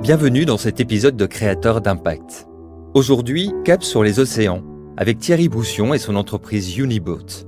Bienvenue dans cet épisode de Créateurs d'Impact. Aujourd'hui, cap sur les océans, avec Thierry Boussion et son entreprise Uniboat.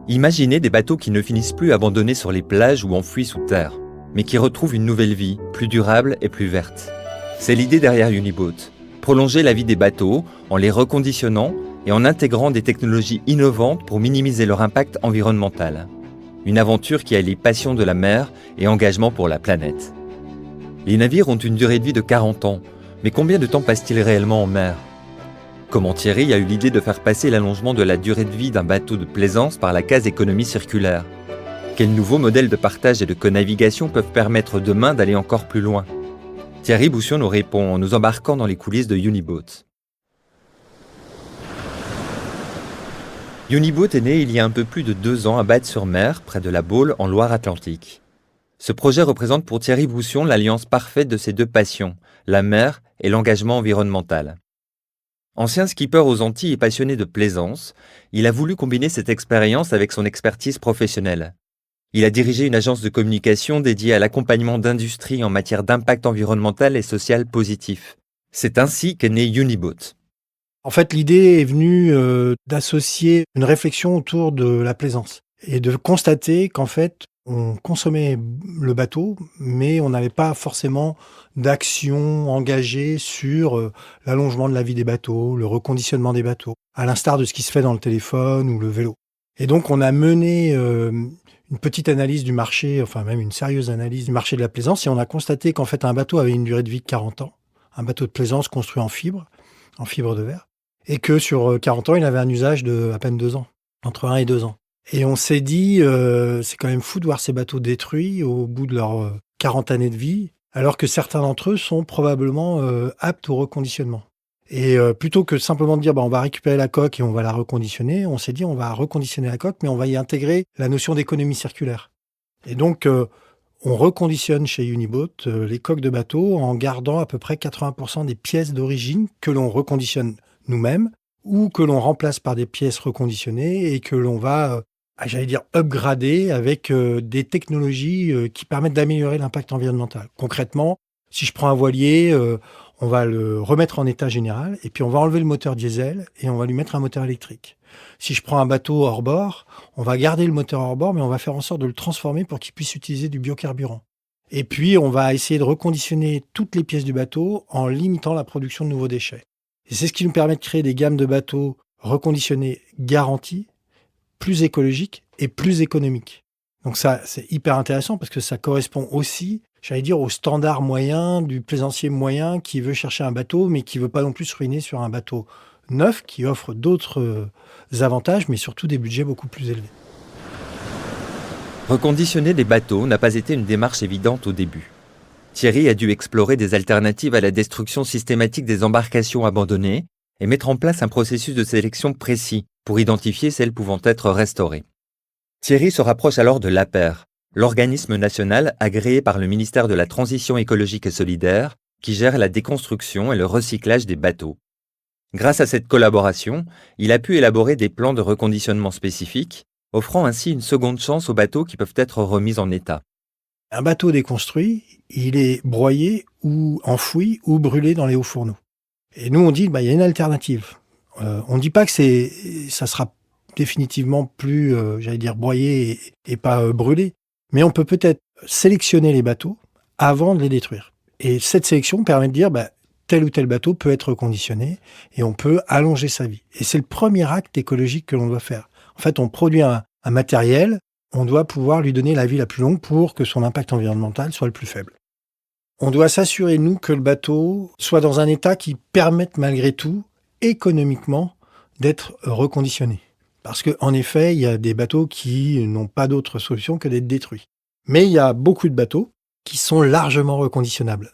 Imaginez des bateaux qui ne finissent plus abandonnés sur les plages ou enfouis sous terre, mais qui retrouvent une nouvelle vie, plus durable et plus verte. C'est l'idée derrière Uniboat, prolonger la vie des bateaux en les reconditionnant et en intégrant des technologies innovantes pour minimiser leur impact environnemental. Une aventure qui allie passion de la mer et engagement pour la planète. Les navires ont une durée de vie de 40 ans, mais combien de temps passe-t-il réellement en mer ? Comment Thierry a eu l'idée de faire passer l'allongement de la durée de vie d'un bateau de plaisance par la case économie circulaire ? Quels nouveaux modèles de partage et de co-navigation peuvent permettre demain d'aller encore plus loin ? Thierry Boussion nous répond en nous embarquant dans les coulisses de Uniboat. Uniboat est né il y a un peu plus de 2 ans à Batte-sur-Mer, près de la Baule, en Loire-Atlantique. Ce projet représente pour Thierry Boussion l'alliance parfaite de ses deux passions, la mer et l'engagement environnemental. Ancien skipper aux Antilles et passionné de plaisance, il a voulu combiner cette expérience avec son expertise professionnelle. Il a dirigé une agence de communication dédiée à l'accompagnement d'industries en matière d'impact environnemental et social positif. C'est ainsi qu'est né Uniboat. En fait, l'idée est venue d'associer une réflexion autour de la plaisance et de constater qu'en fait, on consommait le bateau, mais on n'avait pas forcément d'action engagée sur l'allongement de la vie des bateaux, le reconditionnement des bateaux, à l'instar de ce qui se fait dans le téléphone ou le vélo. Et donc, on a mené une petite analyse du marché, enfin même une sérieuse analyse du marché de la plaisance, et on a constaté qu'en fait, un bateau avait une durée de vie de 40 ans, un bateau de plaisance construit en fibre de verre, et que sur 40 ans, il avait un usage de à peine 2 ans, entre 1 et 2 ans. Et on s'est dit, c'est quand même fou de voir ces bateaux détruits au bout de leurs 40 années de vie, alors que certains d'entre eux sont probablement aptes au reconditionnement. Et plutôt que simplement de dire, on va récupérer la coque et on va la reconditionner, on s'est dit, on va reconditionner la coque, mais on va y intégrer la notion d'économie circulaire. Et donc, on reconditionne chez Uniboat les coques de bateaux en gardant à peu près 80% des pièces d'origine que l'on reconditionne nous-mêmes ou que l'on remplace par des pièces reconditionnées et que l'on va upgrader avec des technologies qui permettent d'améliorer l'impact environnemental. Concrètement, si je prends un voilier, on va le remettre en état général et puis on va enlever le moteur diesel et on va lui mettre un moteur électrique. Si je prends un bateau hors bord, on va garder le moteur hors bord, mais on va faire en sorte de le transformer pour qu'il puisse utiliser du biocarburant. Et puis, on va essayer de reconditionner toutes les pièces du bateau en limitant la production de nouveaux déchets. Et c'est ce qui nous permet de créer des gammes de bateaux reconditionnés garantis, plus écologiques et plus économiques. Donc ça, c'est hyper intéressant parce que ça correspond aussi, au standard moyen du plaisancier moyen qui veut chercher un bateau, mais qui ne veut pas non plus se ruiner sur un bateau neuf qui offre d'autres avantages, mais surtout des budgets beaucoup plus élevés. Reconditionner des bateaux n'a pas été une démarche évidente au début. Thierry a dû explorer des alternatives à la destruction systématique des embarcations abandonnées et mettre en place un processus de sélection précis pour identifier celles pouvant être restaurées. Thierry se rapproche alors de l'APER, l'organisme national agréé par le ministère de la Transition écologique et solidaire qui gère la déconstruction et le recyclage des bateaux. Grâce à cette collaboration, il a pu élaborer des plans de reconditionnement spécifiques, offrant ainsi une seconde chance aux bateaux qui peuvent être remis en état. Un bateau déconstruit, il est broyé ou enfoui ou brûlé dans les hauts fourneaux. Et nous, on dit, il y a une alternative. On ne dit pas que ça sera définitivement plus, broyé et pas brûlé. Mais on peut peut-être sélectionner les bateaux avant de les détruire. Et cette sélection permet de dire, tel ou tel bateau peut être reconditionné et on peut allonger sa vie. Et c'est le premier acte écologique que l'on doit faire. En fait, on produit un matériel, on doit pouvoir lui donner la vie la plus longue pour que son impact environnemental soit le plus faible. On doit s'assurer, nous, que le bateau soit dans un état qui permette malgré tout, économiquement, d'être reconditionné. Parce qu'en effet, il y a des bateaux qui n'ont pas d'autre solution que d'être détruits. Mais il y a beaucoup de bateaux qui sont largement reconditionnables.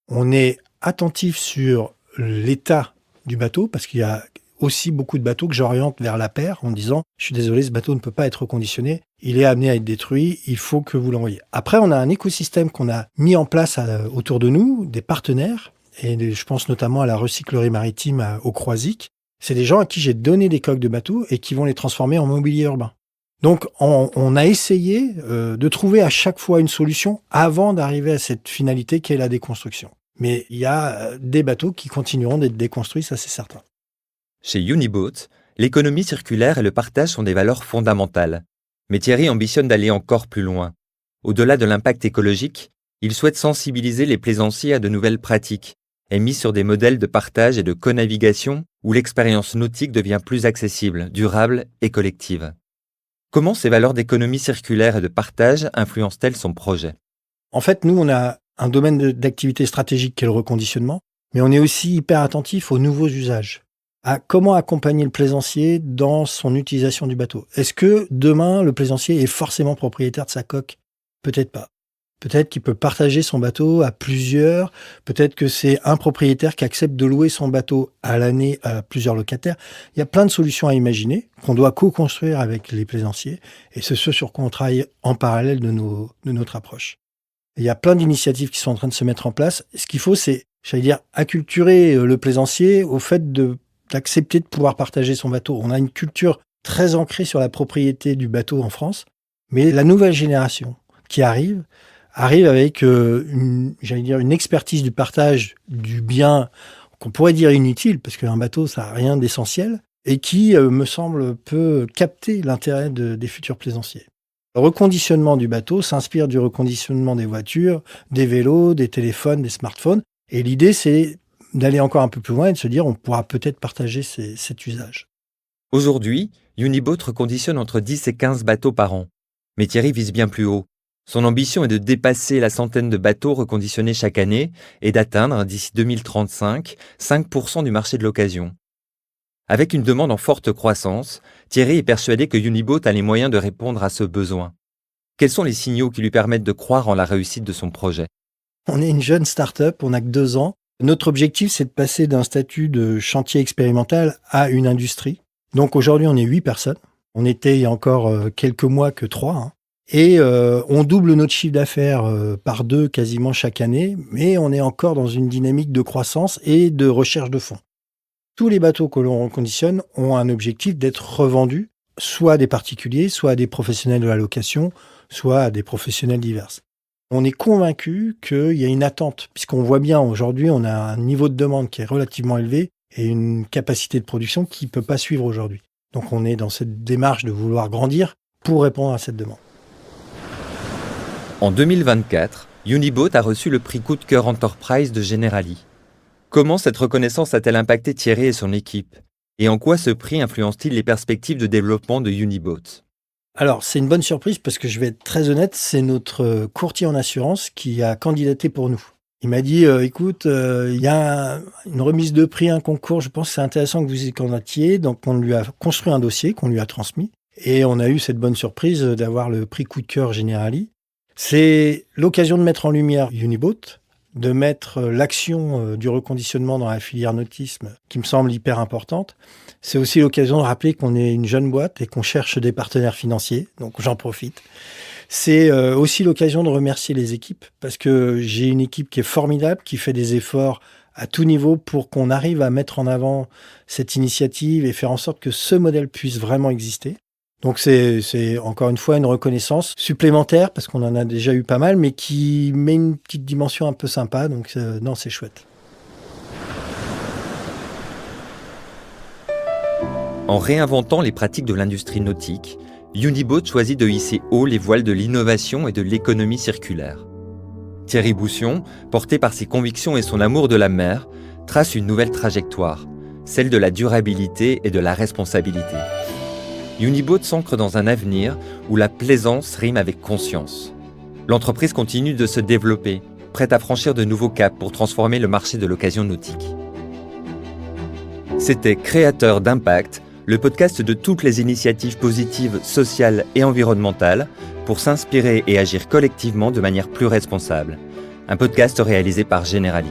On est attentif sur l'état du bateau, parce qu'il y a aussi beaucoup de bateaux que j'oriente vers l'APER en disant « Je suis désolé, ce bateau ne peut pas être reconditionné, il est amené à être détruit, il faut que vous l'envoyiez. » Après, on a un écosystème qu'on a mis en place autour de nous, des partenaires, et je pense notamment à la recyclerie maritime au Croisic. C'est des gens à qui j'ai donné des coques de bateaux et qui vont les transformer en mobilier urbain. Donc, on a essayé de trouver à chaque fois une solution avant d'arriver à cette finalité qu'est la déconstruction. Mais il y a des bateaux qui continueront d'être déconstruits, ça c'est certain. Chez Uniboat, l'économie circulaire et le partage sont des valeurs fondamentales. Mais Thierry ambitionne d'aller encore plus loin. Au-delà de l'impact écologique, il souhaite sensibiliser les plaisanciers à de nouvelles pratiques et mise sur des modèles de partage et de co-navigation où l'expérience nautique devient plus accessible, durable et collective. Comment ces valeurs d'économie circulaire et de partage influencent-elles son projet ? En fait, nous, on a un domaine d'activité stratégique qui est le reconditionnement, mais on est aussi hyper attentif aux nouveaux usages, à comment accompagner le plaisancier dans son utilisation du bateau. Est-ce que demain, le plaisancier est forcément propriétaire de sa coque ? Peut-être pas. Peut-être qu'il peut partager son bateau à plusieurs. Peut-être que c'est un propriétaire qui accepte de louer son bateau à l'année à plusieurs locataires. Il y a plein de solutions à imaginer qu'on doit co-construire avec les plaisanciers. Et c'est ce sur quoi on travaille en parallèle de notre approche. Il y a plein d'initiatives qui sont en train de se mettre en place. Ce qu'il faut, c'est, acculturer le plaisancier au fait d'accepter de pouvoir partager son bateau. On a une culture très ancrée sur la propriété du bateau en France. Mais la nouvelle génération qui arrive avec une expertise du partage du bien qu'on pourrait dire inutile, parce qu'un bateau, ça n'a rien d'essentiel, et qui, me semble, peut capter l'intérêt des futurs plaisanciers. Le reconditionnement du bateau s'inspire du reconditionnement des voitures, des vélos, des téléphones, des smartphones, et l'idée, c'est d'aller encore un peu plus loin et de se dire on pourra peut-être partager cet usage. Aujourd'hui, Uniboat reconditionne entre 10 et 15 bateaux par an. Mais Thierry vise bien plus haut. Son ambition est de dépasser la centaine de bateaux reconditionnés chaque année et d'atteindre, d'ici 2035, 5% du marché de l'occasion. Avec une demande en forte croissance, Thierry est persuadé que Uniboat a les moyens de répondre à ce besoin. Quels sont les signaux qui lui permettent de croire en la réussite de son projet ? On est une jeune start-up, on n'a que 2 ans. Notre objectif, c'est de passer d'un statut de chantier expérimental à une industrie. Donc aujourd'hui, on est 8 personnes. On était il y a encore quelques mois que 3. Et on double notre chiffre d'affaires par 2 quasiment chaque année, mais on est encore dans une dynamique de croissance et de recherche de fonds. Tous les bateaux que l'on reconditionne ont un objectif d'être revendus, soit à des particuliers, soit à des professionnels de la location, soit à des professionnels divers. On est convaincu qu'il y a une attente, puisqu'on voit bien aujourd'hui, on a un niveau de demande qui est relativement élevé et une capacité de production qui ne peut pas suivre aujourd'hui. Donc on est dans cette démarche de vouloir grandir pour répondre à cette demande. En 2024, Uniboat a reçu le prix Coup de cœur Enterprise de Generali. Comment cette reconnaissance a-t-elle impacté Thierry et son équipe ? Et en quoi ce prix influence-t-il les perspectives de développement de Uniboat ? Alors, c'est une bonne surprise parce que je vais être très honnête, c'est notre courtier en assurance qui a candidaté pour nous. Il m'a dit, écoute, il y a une remise de prix, un concours, je pense que c'est intéressant que vous y candidatiez. Donc, on lui a construit un dossier qu'on lui a transmis. Et on a eu cette bonne surprise d'avoir le prix Coup de cœur Generali. C'est l'occasion de mettre en lumière Uniboat, de mettre l'action du reconditionnement dans la filière nautisme qui me semble hyper importante. C'est aussi l'occasion de rappeler qu'on est une jeune boîte et qu'on cherche des partenaires financiers, donc j'en profite. C'est aussi l'occasion de remercier les équipes parce que j'ai une équipe qui est formidable, qui fait des efforts à tout niveau pour qu'on arrive à mettre en avant cette initiative et faire en sorte que ce modèle puisse vraiment exister. Donc c'est encore une fois une reconnaissance supplémentaire parce qu'on en a déjà eu pas mal, mais qui met une petite dimension un peu sympa. Donc non, c'est chouette. En réinventant les pratiques de l'industrie nautique, Uniboat choisit de hisser haut les voiles de l'innovation et de l'économie circulaire. Thierry Boussion, porté par ses convictions et son amour de la mer, trace une nouvelle trajectoire, celle de la durabilité et de la responsabilité. Uniboat s'ancre dans un avenir où la plaisance rime avec conscience. L'entreprise continue de se développer, prête à franchir de nouveaux caps pour transformer le marché de l'occasion nautique. C'était Créateurs d'impact, le podcast de toutes les initiatives positives, sociales et environnementales pour s'inspirer et agir collectivement de manière plus responsable. Un podcast réalisé par Generali.